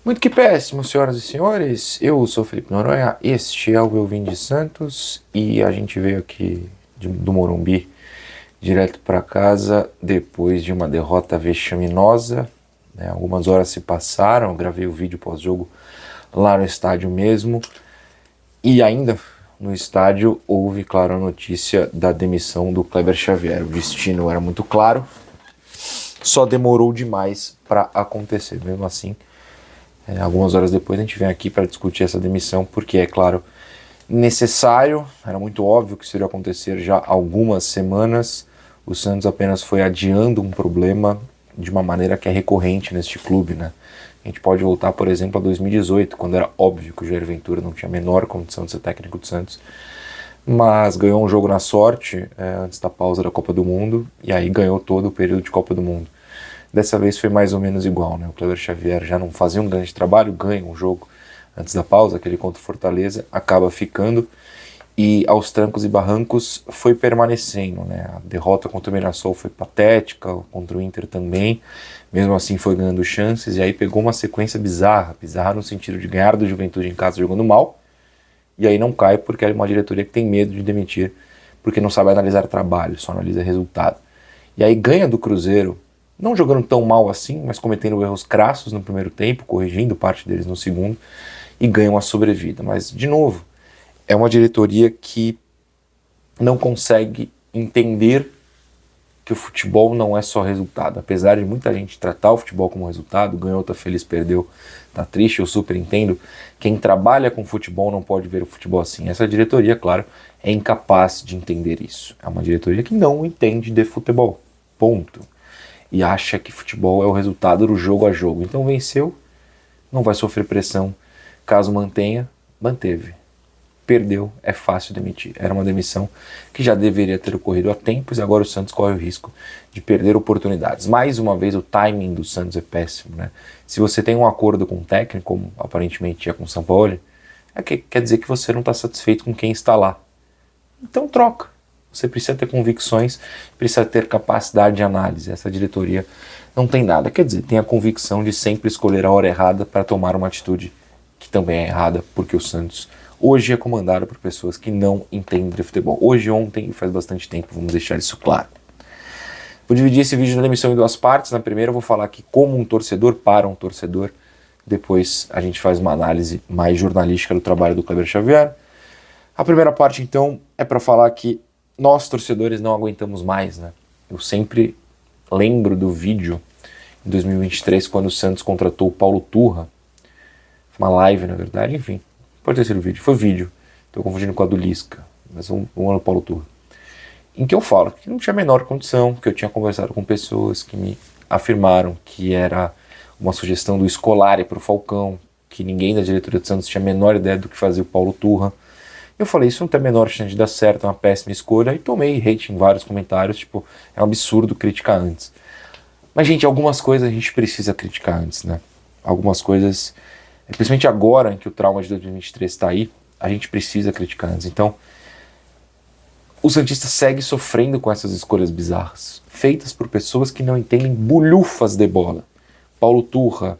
Muito que péssimo, senhoras e senhores. Eu sou Felipe Noronha, este é o Eu Vim de Santos e a gente veio aqui do Morumbi direto para casa depois de uma derrota vexaminosa. Algumas horas se passaram, eu gravei o vídeo pós-jogo lá no estádio mesmo e ainda no estádio houve, claro, a notícia da demissão do Kleber Xavier. O destino era muito claro, só demorou demais para acontecer. Mesmo assim, algumas horas depois a gente vem aqui para discutir essa demissão, porque é claro, necessário, era muito óbvio que isso iria acontecer já há algumas semanas. O Santos apenas foi adiando um problema de uma maneira que é recorrente neste clube, né? A gente pode voltar, por exemplo, a 2018, quando era óbvio que o Jair Ventura não tinha a menor condição de ser técnico do Santos, mas ganhou um jogo na sorte antes da pausa da Copa do Mundo, e aí ganhou todo o período de Copa do Mundo. Dessa vez foi mais ou menos igual, né? O Kleber Xavier já não fazia um grande trabalho, ganha um jogo antes da pausa, aquele contra o Fortaleza, acaba ficando e aos trancos e barrancos foi permanecendo, né? A derrota contra o Mirassol foi patética, contra o Inter também, mesmo assim foi ganhando chances e aí pegou uma sequência bizarra no sentido de ganhar do Juventude em casa jogando mal, e aí não cai porque é uma diretoria que tem medo de demitir, porque não sabe analisar trabalho, só analisa resultado. E aí ganha do Cruzeiro, não jogando tão mal assim, mas cometendo erros crassos no primeiro tempo, corrigindo parte deles no segundo, e ganha uma sobrevida. Mas, de novo, é uma diretoria que não consegue entender que o futebol não é só resultado. Apesar de muita gente tratar o futebol como resultado, ganhou, tá feliz, perdeu, tá triste, eu super entendo. Quem trabalha com futebol não pode ver o futebol assim. Essa diretoria, claro, é incapaz de entender isso. É uma diretoria que não entende de futebol. Ponto. E acha que futebol é o resultado do jogo a jogo. Então venceu, não vai sofrer pressão. Caso mantenha, manteve. Perdeu, é fácil demitir. Era uma demissão que já deveria ter ocorrido há tempos e agora o Santos corre o risco de perder oportunidades. Mais uma vez, o timing do Santos é péssimo, né? Se você tem um acordo com o técnico, como aparentemente é com o São Paulo, quer dizer que você não está satisfeito com quem está lá. Então troca. Você precisa ter convicções, precisa ter capacidade de análise. Essa diretoria não tem nada. Quer dizer, tem a convicção de sempre escolher a hora errada para tomar uma atitude que também é errada, porque o Santos hoje é comandado por pessoas que não entendem de futebol. Hoje, ontem e faz bastante tempo, vamos deixar isso claro. Vou dividir esse vídeo da demissão em duas partes. Na primeira eu vou falar aqui como um torcedor, para um torcedor. Depois a gente faz uma análise mais jornalística do trabalho do Kleber Xavier. A primeira parte, então, é para falar que nós, torcedores, não aguentamos mais, né? Eu sempre lembro do vídeo em 2023, quando o Santos contratou o Paulo Turra. Foi uma live, na verdade, enfim. Pode ter sido vídeo. Foi vídeo. Estou confundindo com a do Lisca. Mas um ano Paulo Turra. Em que eu falo que não tinha a menor condição, que eu tinha conversado com pessoas que me afirmaram que era uma sugestão do Scolari para o Falcão, que ninguém da diretoria do Santos tinha a menor ideia do que fazia o Paulo Turra. Eu falei, isso não tem a menor chance de dar certo, é uma péssima escolha, e tomei hate em vários comentários, tipo, é um absurdo criticar antes. Mas, gente, algumas coisas a gente precisa criticar antes, né? Algumas coisas, principalmente agora em que o trauma de 2023 está aí, a gente precisa criticar antes. Então, o Santista segue sofrendo com essas escolhas bizarras, feitas por pessoas que não entendem bulhufas de bola. Paulo Turra,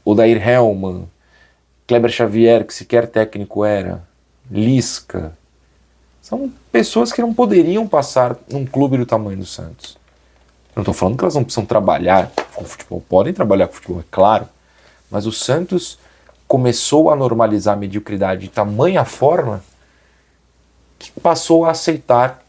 Odair Hellmann, Kleber Xavier, que sequer técnico era, Lisca, são pessoas que não poderiam passar num clube do tamanho do Santos. Eu não estou falando que elas não precisam trabalhar com futebol, podem trabalhar com futebol, é claro, mas o Santos começou a normalizar a mediocridade de tamanha forma que passou a aceitar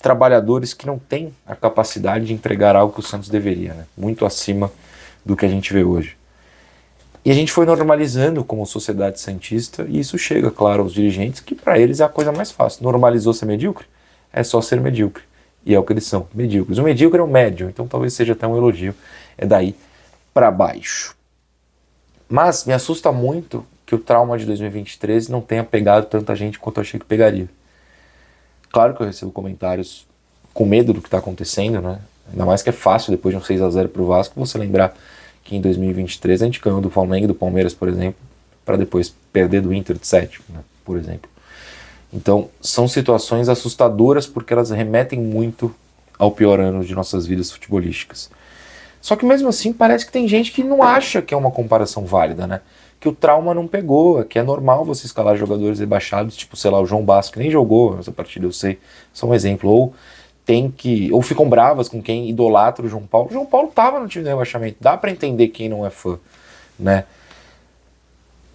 trabalhadores que não têm a capacidade de entregar algo que o Santos deveria, né? Muito acima do que a gente vê hoje. E a gente foi normalizando como sociedade santista, e isso chega, claro, aos dirigentes, que para eles é a coisa mais fácil. Normalizou ser medíocre? É só ser medíocre. E é o que eles são, medíocres. O medíocre é o médio, então talvez seja até um elogio. É daí para baixo. Mas me assusta muito que o trauma de 2023 não tenha pegado tanta gente quanto eu achei que pegaria. Claro que eu recebo comentários com medo do que está acontecendo, né? Ainda mais que é fácil, depois de um 6-0 para o Vasco, você lembrar que em 2023 a gente ganhou do Flamengo e do Palmeiras, por exemplo, para depois perder do Inter de sétimo, né, por exemplo. Então, são situações assustadoras porque elas remetem muito ao pior ano de nossas vidas futebolísticas. Só que mesmo assim parece que tem gente que não acha que é uma comparação válida, né? Que o trauma não pegou, que é normal você escalar jogadores rebaixados, tipo, sei lá, o João Basco, que nem jogou essa partida, eu sei, só um exemplo. Ou ficam bravas com quem idolatra o João Paulo. O João Paulo tava no time de rebaixamento, dá para entender quem não é fã, né?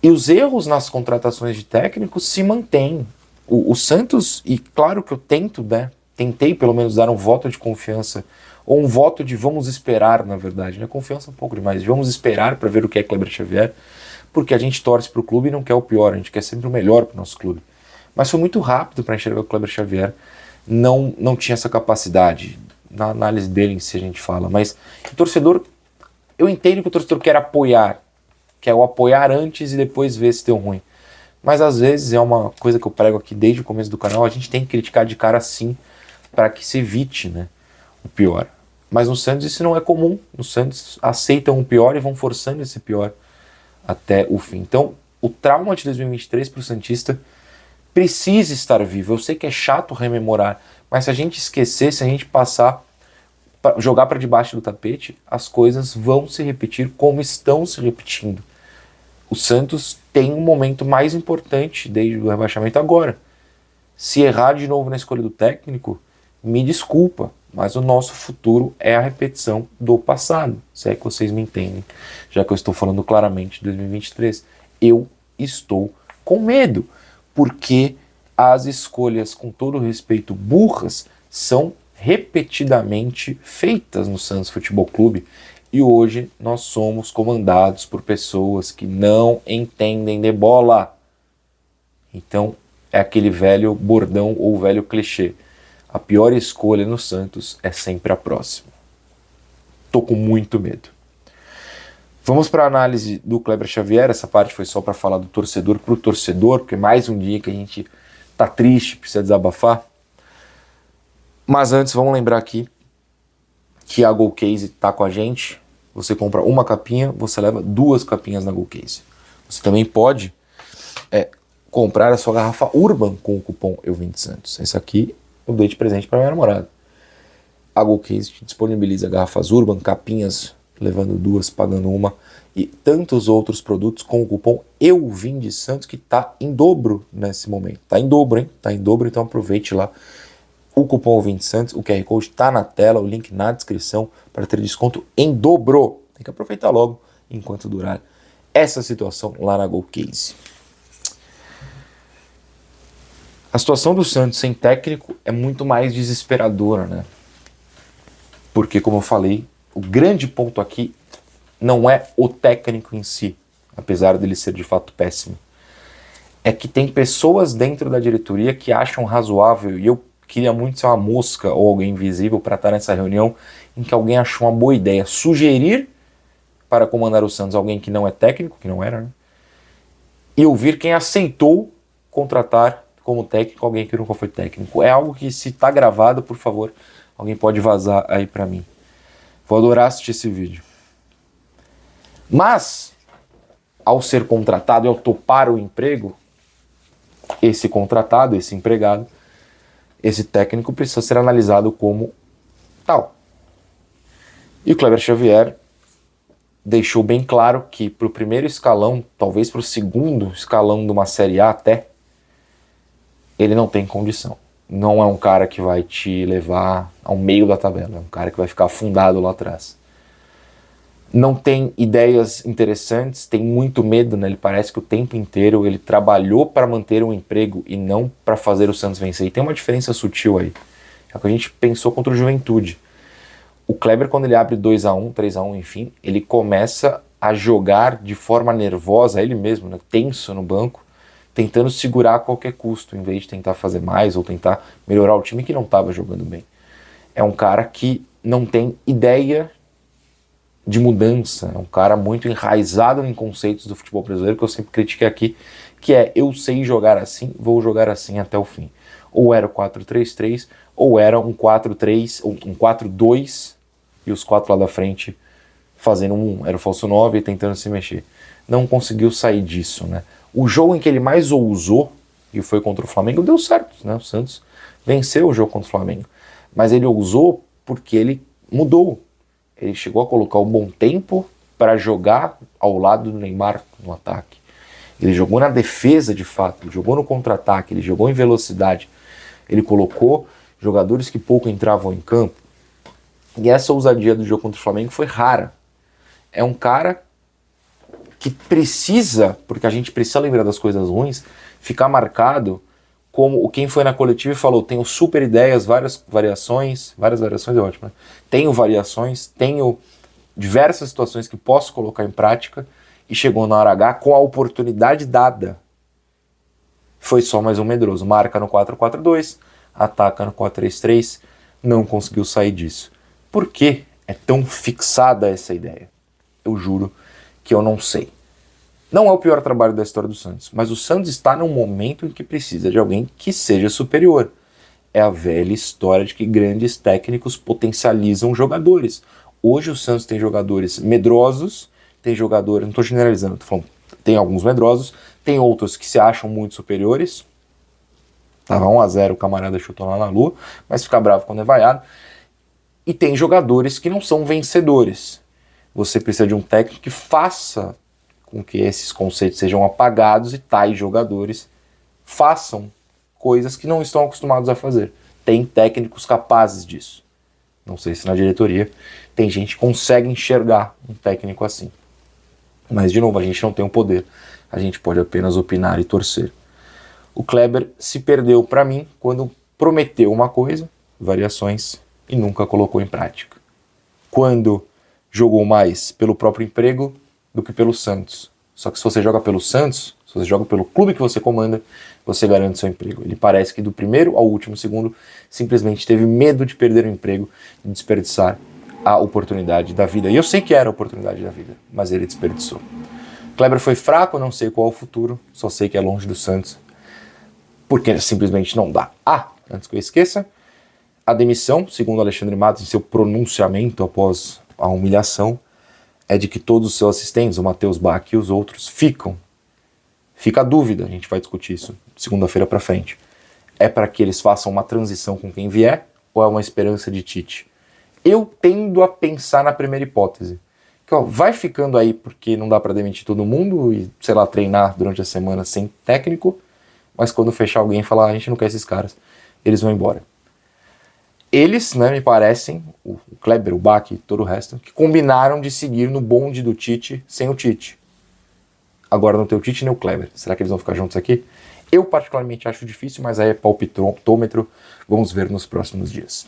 E os erros nas contratações de técnicos se mantêm. O Santos, e claro que eu tentei pelo menos dar um voto de confiança, ou um voto de vamos esperar, na verdade, né? Confiança é um pouco demais, vamos esperar para ver o que é Kleber Xavier, porque a gente torce para o clube e não quer o pior, a gente quer sempre o melhor para o nosso clube. Mas foi muito rápido para enxergar que o Kleber Xavier não tinha essa capacidade. Na análise dele em si a gente fala, mas o torcedor, eu entendo que o torcedor quer apoiar, que é o apoiar antes e depois ver se deu ruim. Mas às vezes é uma coisa que eu prego aqui desde o começo do canal, a gente tem que criticar de cara sim, para que se evite, né, o pior. Mas no Santos isso não é comum, no Santos aceitam o pior e vão forçando esse pior até o fim. Então o trauma de 2023 para o Santista precisa estar vivo. Eu sei que é chato rememorar, mas se a gente esquecer, se a gente jogar para debaixo do tapete, as coisas vão se repetir como estão se repetindo. O Santos tem um momento mais importante desde o rebaixamento agora. Se errar de novo na escolha do técnico, me desculpa, mas o nosso futuro é a repetição do passado, se é que vocês me entendem, já que eu estou falando claramente de 2023. Eu estou com medo, porque as escolhas, com todo respeito, burras, são repetidamente feitas no Santos Futebol Clube. E hoje nós somos comandados por pessoas que não entendem de bola. Então é aquele velho bordão ou velho clichê. A pior escolha no Santos é sempre a próxima. Tô com muito medo. Vamos para a análise do Kleber Xavier. Essa parte foi só para falar do torcedor para o torcedor, porque é mais um dia que a gente tá triste, precisa desabafar. Mas antes, vamos lembrar aqui que a GoCase tá com a gente. Você compra uma capinha, você leva 2 capinhas na GoCase. Você também pode comprar a sua garrafa Urban com o cupom EUVINDESantos. Esse aqui eu dei de presente para minha namorada. A GoCase disponibiliza garrafas Urban, capinhas, levando 2, pagando 1, e tantos outros produtos com o cupom EUVINDESantos, que tá em dobro nesse momento. Tá em dobro, hein? Tá em dobro, então aproveite lá. O cupom EUVINDESantos, o QR Code está na tela, o link na descrição para ter desconto em dobro. Tem que aproveitar logo enquanto durar essa situação lá na GoCase. A situação do Santos sem técnico é muito mais desesperadora, né? Porque, como eu falei, o grande ponto aqui não é o técnico em si, apesar dele ser de fato péssimo. É que tem pessoas dentro da diretoria que acham razoável, e eu queria muito ser uma mosca ou alguém invisível para estar nessa reunião em que alguém achou uma boa ideia sugerir para comandar o Santos alguém que não é técnico, que não era, né? E ouvir quem aceitou contratar como técnico alguém que nunca foi técnico. É algo que, se está gravado, por favor, alguém pode vazar aí para mim. Vou adorar assistir esse vídeo. Mas, ao ser contratado e ao topar o emprego, esse contratado, esse empregado, esse técnico precisa ser analisado como tal. E o Kleber Xavier deixou bem claro que para o primeiro escalão, talvez para o segundo escalão de uma Série A até, ele não tem condição. Não é um cara que vai te levar ao meio da tabela, é um cara que vai ficar afundado lá atrás. Não tem ideias interessantes, tem muito medo, né? Ele parece que o tempo inteiro ele trabalhou para manter um emprego e não para fazer o Santos vencer. E tem uma diferença sutil aí. É o que a gente pensou contra o Juventude. O Kleber, quando ele abre 2-1, 3-1, enfim, ele começa a jogar de forma nervosa, ele mesmo, né? Tenso no banco, tentando segurar a qualquer custo, em vez de tentar fazer mais ou tentar melhorar o time que não estava jogando bem. É um cara que não tem ideia de mudança, é um cara muito enraizado em conceitos do futebol brasileiro, que eu sempre critiquei aqui, que é: eu sei jogar assim, vou jogar assim até o fim. Ou era o 4-3-3, ou era um 4-3, um 4-2, e os 4 lá da frente fazendo era o falso 9 e tentando se mexer. Não conseguiu sair disso, né? O jogo em que ele mais ousou, e foi contra o Flamengo, deu certo, né? O Santos venceu o jogo contra o Flamengo. Mas ele ousou porque ele mudou. Ele chegou a colocar o Bom Tempo para jogar ao lado do Neymar no ataque. Ele jogou na defesa de fato, ele jogou no contra-ataque, ele jogou em velocidade. Ele colocou jogadores que pouco entravam em campo. E essa ousadia do jogo contra o Flamengo foi rara. É um cara que precisa, porque a gente precisa lembrar das coisas ruins, ficar marcado como quem foi na coletiva e falou: tenho super ideias, várias variações é ótimo, né? Tenho variações, tenho diversas situações que posso colocar em prática, e chegou na hora H com a oportunidade dada. Foi só mais um medroso. Marca no 4-4-2, ataca no 4-3-3, não conseguiu sair disso. Por que é tão fixada essa ideia? Eu juro que eu não sei. Não é o pior trabalho da história do Santos, mas o Santos está num momento em que precisa de alguém que seja superior. É a velha história de que grandes técnicos potencializam jogadores. Hoje o Santos tem jogadores medrosos, tem jogadores, não estou generalizando, estou falando, tem alguns medrosos, tem outros que se acham muito superiores. Tava 1-0, o camarada chutou lá na lua, mas fica bravo quando é vaiado. E tem jogadores que não são vencedores. Você precisa de um técnico que faça com que esses conceitos sejam apagados e tais jogadores façam coisas que não estão acostumados a fazer. Tem técnicos capazes disso. Não sei se na diretoria tem gente que consegue enxergar um técnico assim. Mas, de novo, a gente não tem o poder. A gente pode apenas opinar e torcer. O Kleber se perdeu para mim quando prometeu uma coisa, variações, e nunca colocou em prática. Quando jogou mais pelo próprio emprego do que pelo Santos. Só que se você joga pelo Santos, se você joga pelo clube que você comanda, você garante seu emprego. Ele parece que do primeiro ao último segundo simplesmente teve medo de perder o emprego e desperdiçar a oportunidade da vida. E eu sei que era a oportunidade da vida, mas ele desperdiçou. Kleber foi fraco, não sei qual é o futuro, só sei que é longe do Santos, porque simplesmente não dá. Antes que eu esqueça, a demissão, segundo Alexandre Matos, em seu pronunciamento após a humilhação, é de que todos os seus assistentes, o Matheus Bach e os outros, ficam. Fica a dúvida, a gente vai discutir isso segunda-feira para frente. É para que eles façam uma transição com quem vier, ou é uma esperança de Tite? Eu tendo a pensar na primeira hipótese. Que, vai ficando aí porque não dá para demitir todo mundo e, sei lá, treinar durante a semana sem técnico, mas quando fechar alguém e falar: a gente não quer esses caras, eles vão embora. Eles, né, me parecem, o Kleber, o Bach e todo o resto, que combinaram de seguir no bonde do Tite sem o Tite. Agora não tem o Tite nem o Kleber. Será que eles vão ficar juntos aqui? Eu particularmente acho difícil, mas aí é palpitômetro. Vamos ver nos próximos dias.